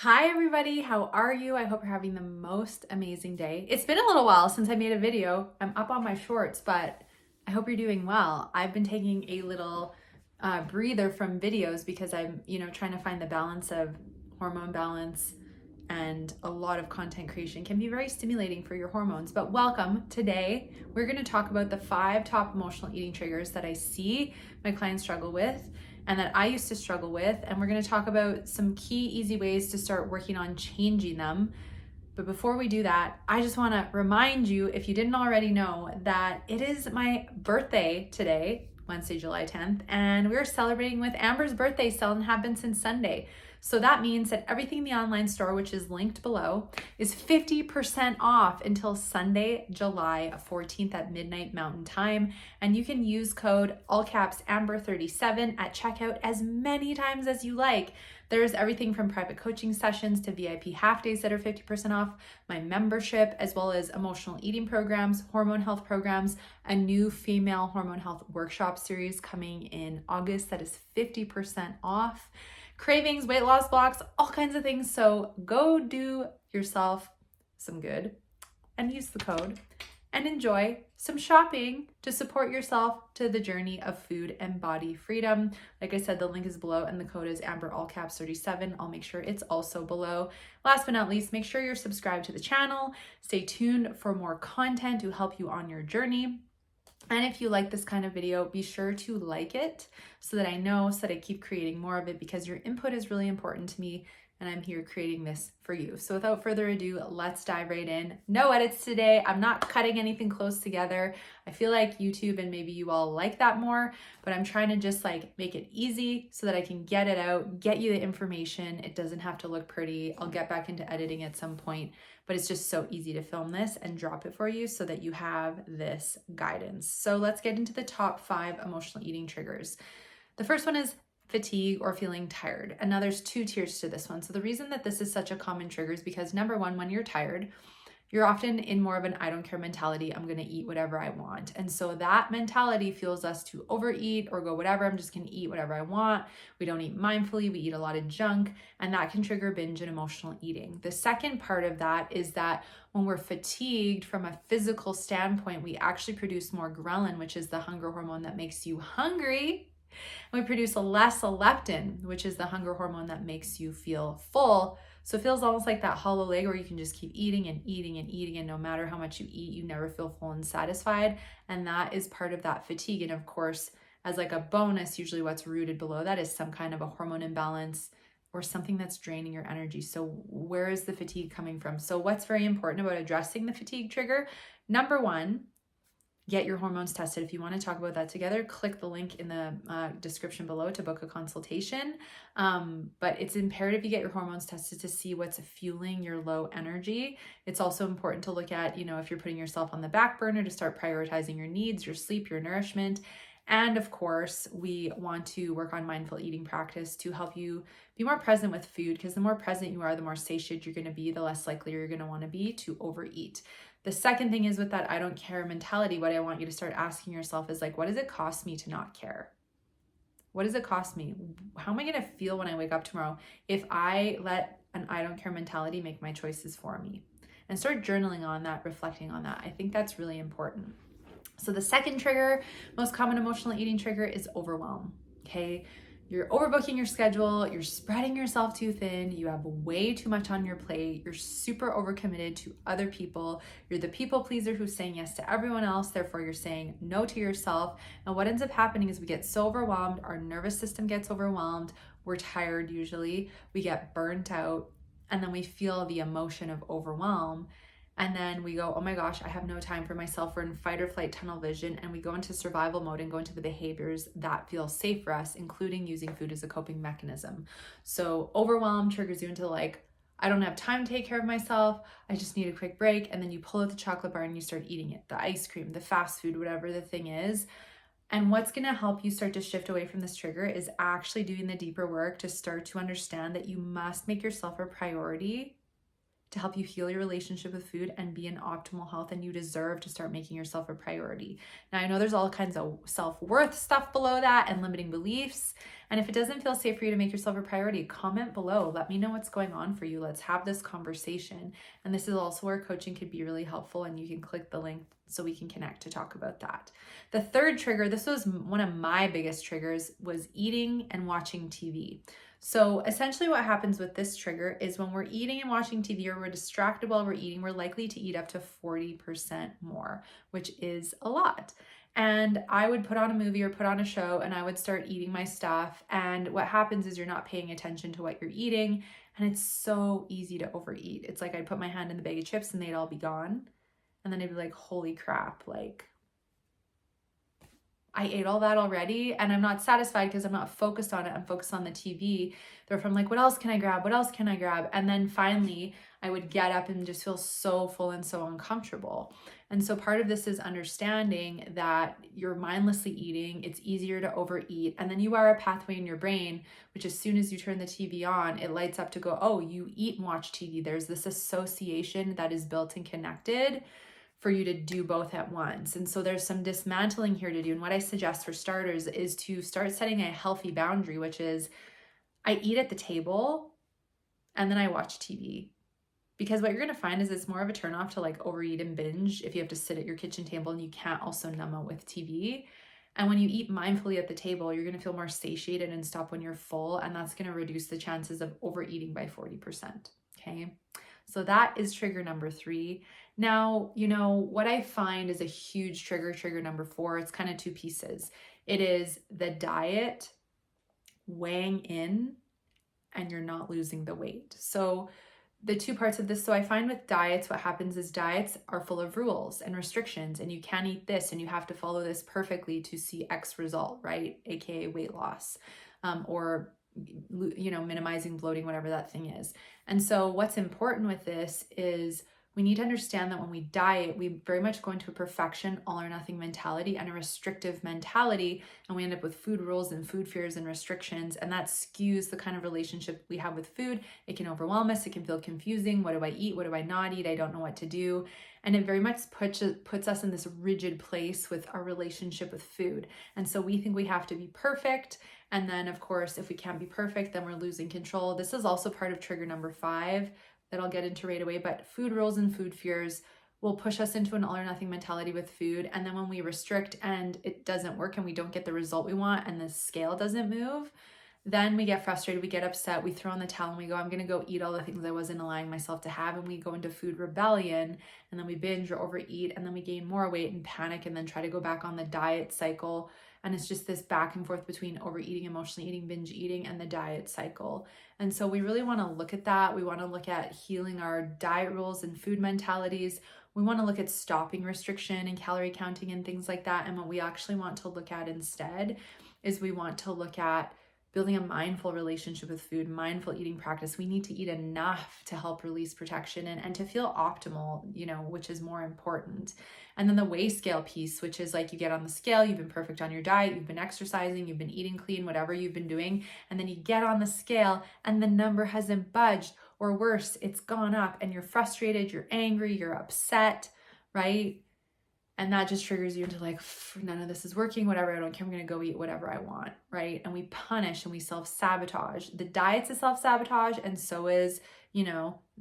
Hi everybody, how are you? I hope you're having the most amazing day. It's been a little while since I made a video. I'm up on my shorts, but I hope you're doing well. I've been taking a little breather from videos because I'm, trying to find the balance of hormone balance, and a lot of content creation can be very stimulating for your hormones. But welcome. Today, we're going to talk about the 5 top emotional eating triggers that I see my clients struggle with and that I used to struggle with. And we're going to talk about some key, easy ways to start working on changing them. But before we do that, I just want to remind you, if you didn't already know, that it is my birthday today, Wednesday, July 10th, and we're celebrating with Amber's birthday sale and have been since Sunday. So that means that everything in the online store, which is linked below, is 50% off until Sunday, July 14th at midnight Mountain Time. And you can use code all caps Amber37 at checkout as many times as you like. There's everything from private coaching sessions to VIP half days that are 50% off, my membership, as well as emotional eating programs, hormone health programs, a new female hormone health workshop series coming in August that is 50% off, cravings, weight loss blocks, all kinds of things. So go do yourself some good and use the code and enjoy some shopping to support yourself to the journey of food and body freedom. Like I said, the link is below and the code is Amber all caps 37. I'll make sure it's also below. Last but not least, make sure you're subscribed to the channel. Stay tuned for more content to help you on your journey. And if you like this kind of video, be sure to like it so that I know, so that I keep creating more of it, because your input is really important to me and I'm here creating this for you. So without further ado, let's dive right in. No edits today. I'm not cutting anything close together. I feel like YouTube and maybe you all like that more, but I'm trying to just make it easy so that I can get it out, get you the information. It doesn't have to look pretty. I'll get back into editing at some point, but it's just so easy to film this and drop it for you so that you have this guidance. So let's get into the top 5 emotional eating triggers. The first one is fatigue or feeling tired. And now there's 2 tiers to this one. So the reason that this is such a common trigger is because number one, when you're tired, you're often in more of an I don't care mentality. I'm going to eat whatever I want. And so that mentality fuels us to overeat or go whatever. I'm just going to eat whatever I want. We don't eat mindfully. We eat a lot of junk, and that can trigger binge and emotional eating. The second part of that is that when we're fatigued from a physical standpoint, we actually produce more ghrelin, which is the hunger hormone that makes you hungry. And we produce less leptin, which is the hunger hormone that makes you feel full. So it feels almost like that hollow leg where you can just keep eating and eating and eating, and no matter how much you eat, you never feel full and satisfied. And that is part of that fatigue. And of course, as like a bonus, usually what's rooted below that is some kind of a hormone imbalance or something that's draining your energy. So where is the fatigue coming from? So what's very important about addressing the fatigue trigger? Number one, get your hormones tested. If you want to talk about that together, click the link in the description below to book a consultation. But it's imperative you get your hormones tested to see what's fueling your low energy. It's also important to look at, if you're putting yourself on the back burner, to start prioritizing your needs, your sleep, your nourishment. And of course, we want to work on mindful eating practice to help you be more present with food, because the more present you are, the more satiated you're going to be, the less likely you're going to want to be to overeat. The second thing is, with that I don't care mentality, what I want you to start asking yourself is what does it cost me to not care? What does it cost me? How am I going to feel when I wake up tomorrow if I let an I don't care mentality make my choices for me? And start journaling on that, reflecting on that. I think that's really important. So the second trigger, most common emotional eating trigger, is overwhelm. Okay. You're overbooking your schedule, you're spreading yourself too thin, you have way too much on your plate, you're super overcommitted to other people, you're the people pleaser who's saying yes to everyone else, therefore you're saying no to yourself. And what ends up happening is we get so overwhelmed, our nervous system gets overwhelmed, we're tired usually, we get burnt out, and then we feel the emotion of overwhelm. And then we go, oh my gosh, I have no time for myself. We're in fight or flight tunnel vision, and we go into survival mode and go into the behaviors that feel safe for us, including using food as a coping mechanism. So overwhelm triggers you into I don't have time to take care of myself. I just need a quick break. And then you pull out the chocolate bar and you start eating it, the ice cream, the fast food, whatever the thing is. And what's going to help you start to shift away from this trigger is actually doing the deeper work to start to understand that you must make yourself a priority to help you heal your relationship with food and be in optimal health, and you deserve to start making yourself a priority. Now, I know there's all kinds of self-worth stuff below that and limiting beliefs. And if it doesn't feel safe for you to make yourself a priority, comment below. Let me know what's going on for you. Let's have this conversation. And this is also where coaching could be really helpful, and you can click the link so we can connect to talk about that. The third trigger, this was one of my biggest triggers, was eating and watching TV. So essentially what happens with this trigger is when we're eating and watching TV, or we're distracted while we're eating, we're likely to eat up to 40% more, which is a lot. And I would put on a movie or put on a show and I would start eating my stuff. And what happens is you're not paying attention to what you're eating, and it's so easy to overeat. It's like I'd put my hand in the bag of chips and they'd all be gone. And then I'd be like, holy crap, like I ate all that already, and I'm not satisfied because I'm not focused on it. I'm focused on the TV. Therefore, I'm like, what else can I grab? What else can I grab? And then finally, I would get up and just feel so full and so uncomfortable. And so part of this is understanding that you're mindlessly eating. It's easier to overeat. And then you are a pathway in your brain, which as soon as you turn the TV on, it lights up to go, oh, you eat and watch TV. There's this association that is built and connected for you to do both at once. And so there's some dismantling here to do. And what I suggest for starters is to start setting a healthy boundary, which is I eat at the table and then I watch TV. Because what you're going to find is it's more of a turnoff to like overeat and binge if you have to sit at your kitchen table and you can't also numb out with TV. And when you eat mindfully at the table, you're going to feel more satiated and stop when you're full. And that's going to reduce the chances of overeating by 40%. Okay. So that is trigger number 3. Now, what I find is a huge trigger number 4. It's kind of 2 pieces. It is the diet weighing in and you're not losing the weight. So the 2 parts of this. So I find with diets, what happens is diets are full of rules and restrictions, and you can't eat this and you have to follow this perfectly to see X result, right? AKA weight loss, or minimizing bloating, whatever that thing is. And so what's important with this is we need to understand that when we diet, we very much go into a perfection, all or nothing mentality and a restrictive mentality. And we end up with food rules and food fears and restrictions. And that skews the kind of relationship we have with food. It can overwhelm us. It can feel confusing. What do I eat? What do I not eat? I don't know what to do. And it very much puts us in this rigid place with our relationship with food. And so we think we have to be perfect. And then, of course, if we can't be perfect, then we're losing control. This is also part of trigger number 5 that I'll get into right away. But food rules and food fears will push us into an all or nothing mentality with food. And then when we restrict and it doesn't work and we don't get the result we want and the scale doesn't move, then we get frustrated, we get upset, we throw in the towel and we go, I'm going to go eat all the things I wasn't allowing myself to have. And we go into food rebellion, and then we binge or overeat, and then we gain more weight and panic and then try to go back on the diet cycle. And it's just this back and forth between overeating, emotionally eating, binge eating, and the diet cycle. And so we really want to look at that. We want to look at healing our diet rules and food mentalities. We want to look at stopping restriction and calorie counting and things like that. And what we actually want to look at instead is we want to look at building a mindful relationship with food, mindful eating practice. We need to eat enough to help release protection and to feel optimal, which is more important. And then the weigh scale piece, which is like you get on the scale, you've been perfect on your diet, you've been exercising, you've been eating clean, whatever you've been doing. And then you get on the scale and the number hasn't budged, or worse, it's gone up and you're frustrated, you're angry, you're upset, right? And that just triggers you into like, none of this is working, whatever, I don't care, I'm going to go eat whatever I want, right? And we punish and we self-sabotage. The diet's a self-sabotage, and so is,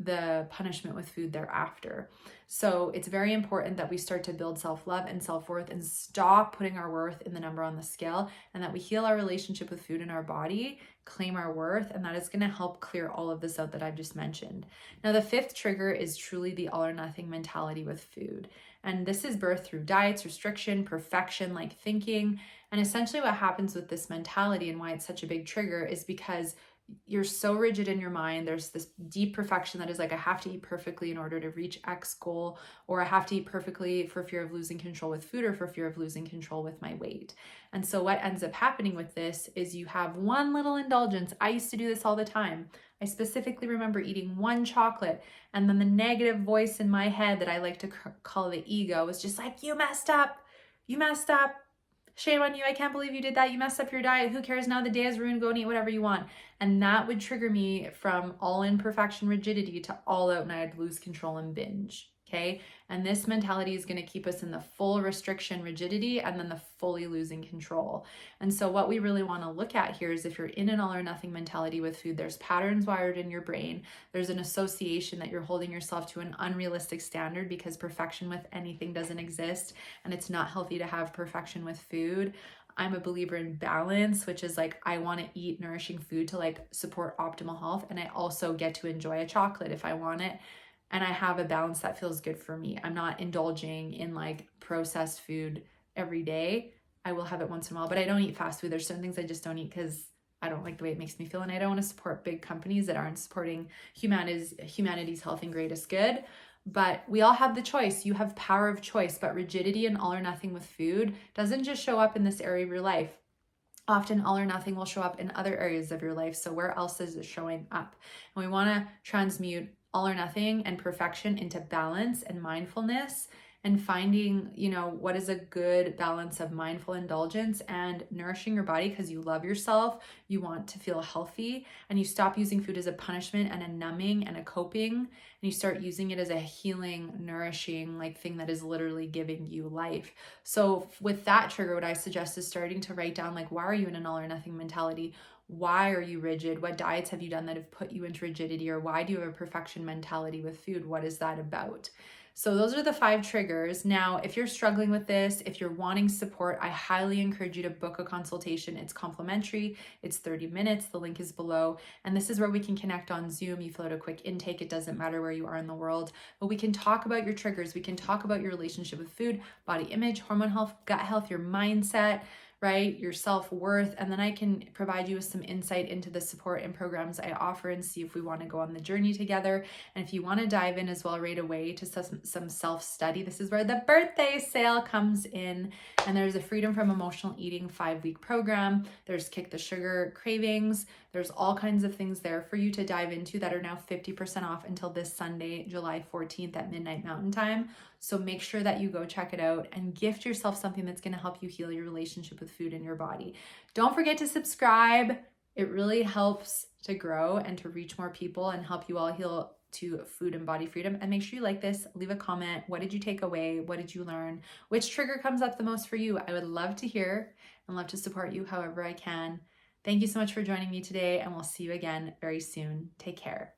the punishment with food thereafter. So it's very important that we start to build self-love and self-worth and stop putting our worth in the number on the scale, and that we heal our relationship with food in our body, claim our worth, and that is going to help clear all of this out that I've just mentioned. Now, the 5th trigger is truly the all or nothing mentality with food. And this is birthed through diets, restriction, perfection, like thinking. And essentially what happens with this mentality and why it's such a big trigger is because you're so rigid in your mind. There's this deep perfection that is like, I have to eat perfectly in order to reach X goal, or I have to eat perfectly for fear of losing control with food or for fear of losing control with my weight. And so what ends up happening with this is you have one little indulgence. I used to do this all the time. I specifically remember eating one chocolate, and then the negative voice in my head that I like to call the ego was just like, you messed up, Shame on you. I can't believe you did that. You messed up your diet. Who cares now? The day is ruined. Go and eat whatever you want. And that would trigger me from all in perfection rigidity to all out, and I'd lose control and binge. Okay. And this mentality is going to keep us in the full restriction rigidity and then the fully losing control. And so what we really want to look at here is if you're in an all or nothing mentality with food, there's patterns wired in your brain. There's an association that you're holding yourself to an unrealistic standard because perfection with anything doesn't exist. And it's not healthy to have perfection with food. I'm a believer in balance, which is like, I want to eat nourishing food to like support optimal health. And I also get to enjoy a chocolate if I want it. And I have a balance that feels good for me. I'm not indulging in like processed food every day. I will have it once in a while, but I don't eat fast food. There's certain things I just don't eat because I don't like the way it makes me feel. And I don't want to support big companies that aren't supporting humanity's health and greatest good. But we all have the choice. You have power of choice, but rigidity and all or nothing with food doesn't just show up in this area of your life. Often all or nothing will show up in other areas of your life. So where else is it showing up? And we want to transmute all or nothing and perfection into balance and mindfulness, and finding, what is a good balance of mindful indulgence and nourishing your body because you love yourself, you want to feel healthy, and you stop using food as a punishment and a numbing and a coping, and you start using it as a healing, nourishing thing that is literally giving you life. So with that trigger, what I suggest is starting to write down, why are you in an all or nothing mentality? Why are you rigid? What diets have you done that have put you into rigidity? Or why do you have a perfection mentality with food? What is that about? So those are the 5 triggers. Now, if you're struggling with this, if you're wanting support, I highly encourage you to book a consultation. It's complimentary. It's 30 minutes. The link is below. And this is where we can connect on Zoom. You fill out a quick intake. It doesn't matter where you are in the world, but we can talk about your triggers. We can talk about your relationship with food, body image, hormone health, gut health, your mindset, right? Your self-worth. And then I can provide you with some insight into the support and programs I offer and see if we want to go on the journey together. And if you want to dive in as well right away to some self-study, this is where the birthday sale comes in. And there's a Freedom from Emotional Eating 5-week program. There's Kick the Sugar Cravings. There's all kinds of things there for you to dive into that are now 50% off until this Sunday, July 14th at midnight Mountain Time. So make sure that you go check it out and gift yourself something that's going to help you heal your relationship with food in your body. Don't forget to subscribe. It really helps to grow and to reach more people and help you all heal to food and body freedom. And make sure you like this, leave a comment. What did you take away? What did you learn? Which trigger comes up the most for you? I would love to hear and love to support you however I can. Thank you so much for joining me today, and we'll see you again very soon. Take care.